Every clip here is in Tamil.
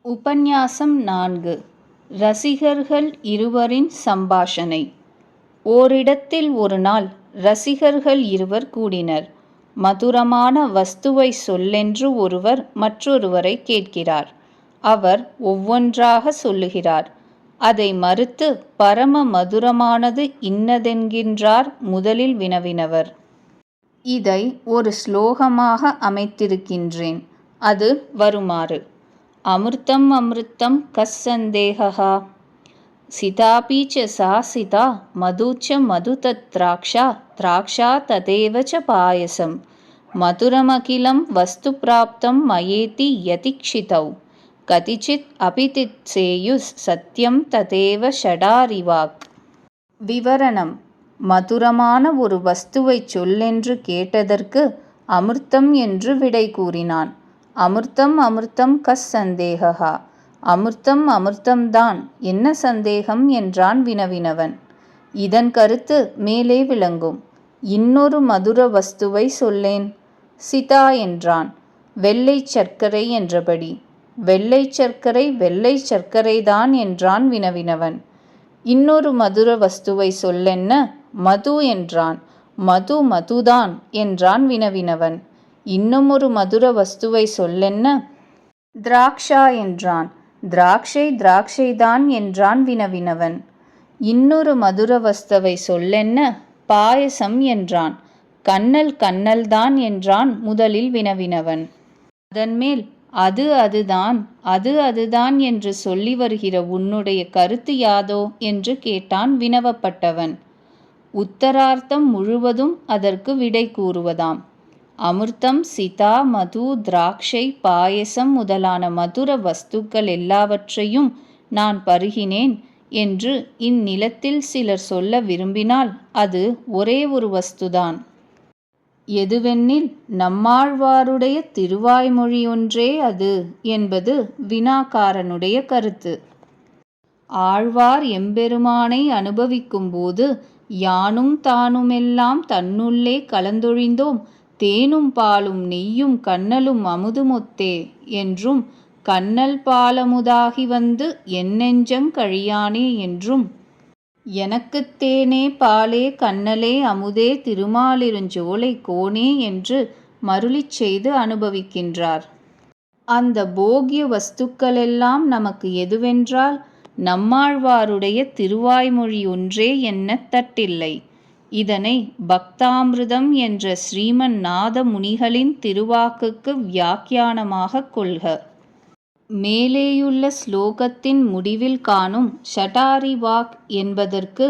உபன்யாசம் 4. ரசிகர்கள் இருவரின் சம்பாஷணை. ஓரிடத்தில் ஒருநாள் ரசிகர்கள் இருவர் கூடினர். மதுரமான வஸ்துவை சொல்லென்று ஒருவர் மற்றொருவரை கேட்கிறார். அவர் ஒவ்வொன்றாக சொல்லுகிறார். அதை மறுத்து பரம மதுரமானது இன்னதென்கின்றார் முதலில் வினவினவர். இதை ஒரு ஸ்லோகமாக அமைத்திருக்கின்றேன். அது வருமாறு: அமிர்தம் அமிர்தம் கஸ் சந்தேகா, சிதாபி ச சா சிதா, மது ச மது தத் திராக்ஷா, திராக்ஷா ததேவ ச பாயசம், மதுரமகிலம் வஸ்து பிராப்தம் மயேதி யதிக்ஷிதௌ, கதிசித் அபிதித்சேயுஸ் சத்யம் ததேவ ஷடாரிவாக். விவரணம்: மதுரமான ஒரு வஸ்துவைச் சொல்லென்று கேட்டதற்கு அமிர்தம் என்று விடை கூறினான். அமிர்தம் அமிர்தம் கஸ் சந்தேகா, அமிர்தம் அமிர்தம்தான், என்ன சந்தேகம் என்றான் வினவினவன். இதன் கருத்து மேலே விளங்கும். இன்னொரு மதுர வஸ்துவை சொல்லேன். சிதா என்றான். வெள்ளை சர்க்கரை என்றபடி. வெள்ளை சர்க்கரை வெள்ளை சர்க்கரைதான் என்றான் வினவினவன். இன்னொரு மதுர வஸ்துவை சொல்லென்ன? மது என்றான். மது மதுதான் என்றான் வினவினவன். இன்னும் ஒரு மதுர வஸ்துவை சொல்லென்ன? திராக்ஷா என்றான். திராக்ஷை திராக்ஷைதான் என்றான் வினவினவன். இன்னொரு மதுர வஸ்துவை சொல்லென்ன? பாயசம் என்றான். கண்ணல் கண்ணல்தான் என்றான் முதலில் வினவினவன். அதன்மேல் அது அதுதான் அது அதுதான் என்று சொல்லி வருகிற உன்னுடைய கருத்து யாதோ என்று கேட்டான் வினவப்பட்டவன். உத்தரார்த்தம் முழுவதும் அதற்கு விடை கூறுவதாம். அமிர்தம், சிதா, மது, திராட்சை, பாயசம் முதலான மதுர வஸ்துக்கள் எல்லாவற்றையும் நான் பருகினேன் என்று இந்நிலத்தில் சிலர் சொல்ல விரும்பினால் அது ஒரே ஒரு வஸ்துதான். எதுவென்னில் நம்மாழ்வாருடைய திருவாய்மொழியொன்றே அது என்பது வினாக்காரனுடைய கருத்து. ஆழ்வார் எம்பெருமானை அனுபவிக்கும்போது யானும் தானுமெல்லாம் தன்னுள்ளே கலந்தொழிந்தோம், தேனும் பாலும் நெய்யும் கன்னலும் அமுதுமொத்தே என்றும், கன்னல் பாலமுதாகி வந்து என் நெஞ்சங் கழியானே என்றும், எனக்குத் தேனே பாலே கன்னலே அமுதே திருமாலிருஞ்சோலை கோனே என்று மருளிச் செய்து அனுபவிக்கின்றார். அந்த போக்ய வஸ்துக்களெல்லாம் நமக்கு எதுவென்றால் நம்மாழ்வாருடைய திருவாய்மொழி ஒன்றே எண்ணத் தட்டில்லை. இதனை பக்தாமிருதம் என்ற ஸ்ரீமன் நாத முனிகளின் திருவாக்குக்கு வியாக்கியானமாகக் கொள்க. மேலேயுள்ள ஸ்லோகத்தின் முடிவில் காணும் ஷடாரி வாக் என்பதற்கு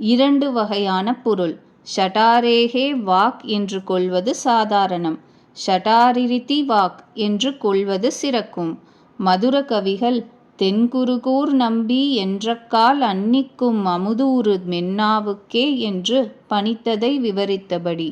இரண்டு வகையான பொருள். ஷடாரேகே வாக் என்று கொள்வது சாதாரணம். ஷடாரிரிதி வாக் என்று கொள்வது சிறக்கும். மதுர கவிகள் தென்குருகூர் நம்பி என்றக்கால் அன்னிக்கும் அமுதூறு மென்னாவுக்கே என்று பணித்ததை விவரித்தபடி